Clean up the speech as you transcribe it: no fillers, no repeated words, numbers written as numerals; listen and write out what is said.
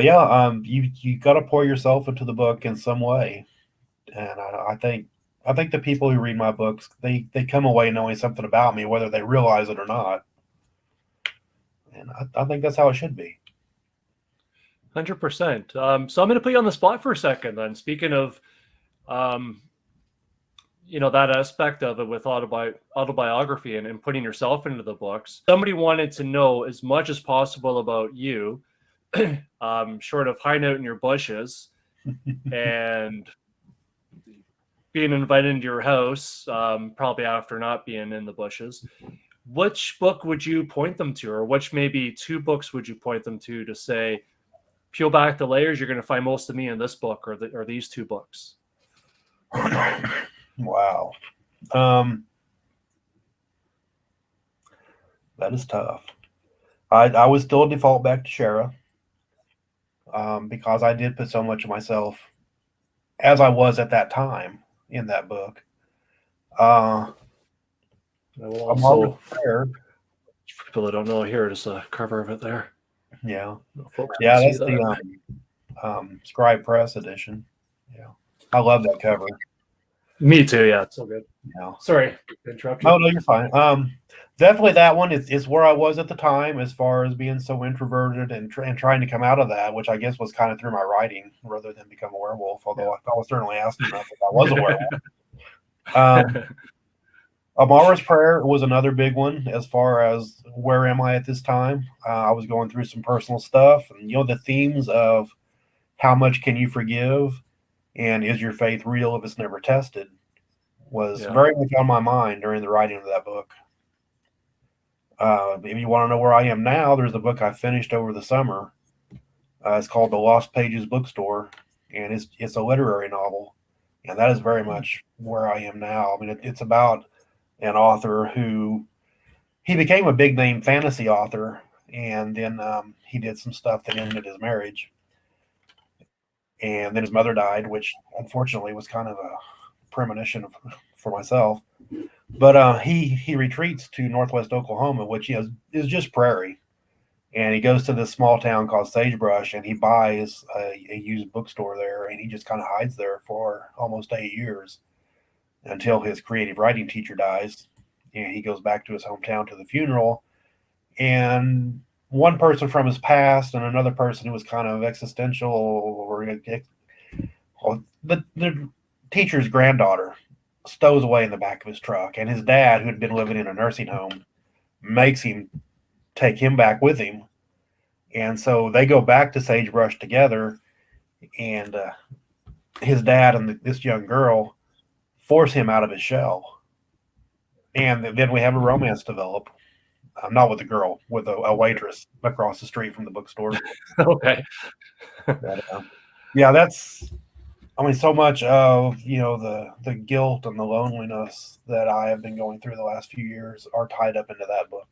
But yeah, you got to pour yourself into the book in some way, and I think the people who read my books, they come away knowing something about me, whether they realize it or not, and I think that's how it should be. 100%. So I'm going to put you on the spot for a second. Then, speaking of, um, that aspect of it with autobiography and putting yourself into the books. Somebody wanted to know as much as possible about you, short of hiding out in your bushes and being invited into your house, probably after not being in the bushes. Which book would you point them to, or which maybe two books would you point them to say, peel back the layers, you're going to find most of me in this book or these two books? Wow. That is tough. I would still default back to Shara, because I did put so much of myself as I was at that time in that book. I will also, Prayer, for people that don't know, here is a cover of it there. yeah, Folks yeah, that's that. the Scribe Press edition. Yeah, I love that cover. Me too. Yeah, it's so good. Yeah. Sorry to interrupt you. Oh no, you're fine. Definitely that one is where I was at the time, as far as being so introverted and trying to come out of that, which I guess was kind of through my writing rather than become a werewolf. Although I was certainly asked enough if I was a werewolf. Amara's Prayer was another big one as far as where am I at this time. I was going through some personal stuff, and the themes of how much can you forgive, and is your faith real if it's never tested, was very much on my mind during the writing of that book. If you want to know where I am now, there's a book I finished over the summer. It's called The Lost Pages Bookstore, and it's a literary novel, and that is very much where I am now. I mean, it's about an author who he became a big name fantasy author, and then he did some stuff that ended his marriage, and then his mother died, which unfortunately was kind of a premonition for myself. But he retreats to northwest Oklahoma, which is just prairie, and he goes to this small town called Sagebrush, and he buys a used bookstore there, and he just kind of hides there for almost 8 years until his creative writing teacher dies, and he goes back to his hometown to the funeral, and one person from his past and another person who was kind of existential, or the teacher's granddaughter stows away in the back of his truck, and his dad, who had been living in a nursing home, makes him take him back with him, and so they go back to Sagebrush together, and his dad and this young girl force him out of his shell, and then we have a romance develop. Not with the girl, with a waitress across the street from the bookstore. Okay. But, yeah, that's. I mean, so much of the guilt and the loneliness that I have been going through the last few years are tied up into that book.